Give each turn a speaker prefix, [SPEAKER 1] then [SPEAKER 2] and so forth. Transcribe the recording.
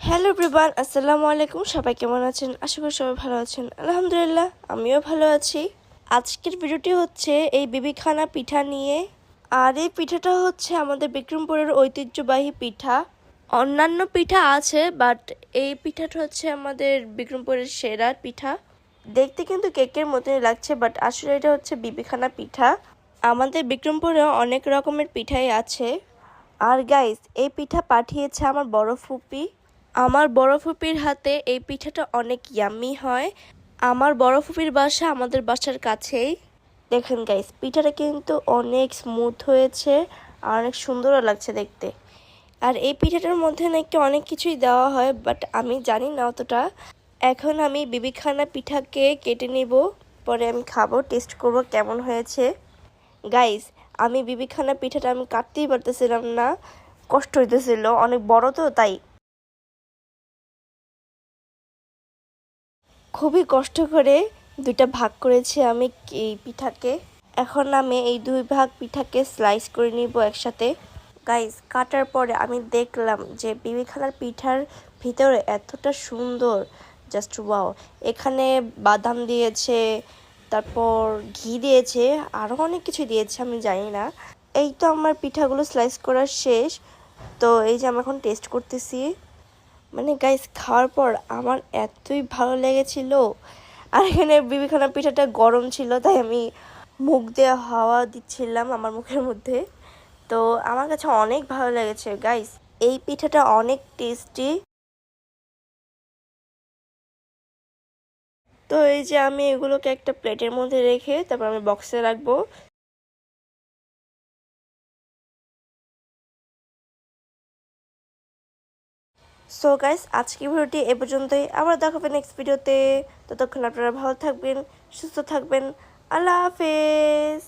[SPEAKER 1] Hello everyone, আসসালামু আলাইকুম। সবাই কেমন আছেন? আশা করি সবাই ভালো আছেন। আলহামদুলিল্লাহ, আমিও ভালো আছি। আজকের ভিডিওটি হচ্ছে এই বিবিখানা পিঠা নিয়ে। আর এই পিঠাটা হচ্ছে আমাদের বিক্রমপুরের ঐতিহ্যবাহী পিঠা। অন্যান্য পিঠা আছে, বাট এই পিঠাটা হচ্ছে আমাদের বিক্রমপুরের সেরা পিঠা। দেখতে কিন্তু কেকের মতনই লাগছে, বাট আসলে এটা হচ্ছে বিবিখানা পিঠা। আমাদের বিক্রমপুরে অনেক রকমের পিঠাই আছে। আর গাইস, এই পিঠা পাঠিয়েছে আমার বড় ফুপি। আমার বড় ফুপির হাতে এই পিঠাটা অনেক ইয়াম্মি হয়। আমার বড় ফুপির বাসা আমাদের বাসার কাছেই। দেখেন গাইস, পিঠাটা কিন্তু অনেক স্মুথ হয়েছে আর অনেক সুন্দরও লাগছে দেখতে। আর এই পিঠাটার মধ্যে নাকি অনেক কিছুই দেওয়া হয়, বাট আমি জানি না অতটা। এখন আমি বিবিখানা পিঠাকে কেটে নিব, পরে আমি খাবো, টেস্ট করব কেমন হয়েছে। গাইস, আমি বিবিখানা পিঠাটা আমি কাটতেই পারতেছিলাম না, কষ্ট হইতেছিল, অনেক বড় তো তাই। খুবই কষ্ট করে দুইটা ভাগ করেছি আমি এই পিঠাকে। এখন আমি এই দুই ভাগ পিঠাকে স্লাইস করে নিব একসাথে। গাইস, কাটার পরে আমি দেখলাম যে বিবিখানার পিঠার ভিতরে এতটা সুন্দর, জাস্ট ওয়াও। এখানে বাদাম দিয়েছে, তারপর ঘি দিয়েছে, আরও অনেক কিছু দিয়েছে, আমি জানি না। এই তো আমার পিঠাগুলো স্লাইস করা শেষ। তো এই যে আমি এখন টেস্ট করতেছি। মানে গাইস, খাওয়ার পর আমার এতই ভালো লেগেছিল। আর এখানে বিবিখানা পিঠাটা গরম ছিল, তাই আমি মুখ দিয়ে হাওয়া দিচ্ছিলাম আমার মুখের মধ্যে। তো আমার কাছে অনেক ভালো লেগেছে গাইস, এই পিঠাটা অনেক টেস্টি। তো এই যে আমি এগুলোকে একটা প্লেটের মধ্যে রেখে তারপর আমি বক্সে রাখবো। সো গাইস, আজকের ভিডিওটি এ পর্যন্তই। আবার দেখাবেন নেক্সট ভিডিওতে। ততক্ষণ আপনারা ভালো থাকবেন, সুস্থ থাকবেন। আল্লাহ হাফেজ।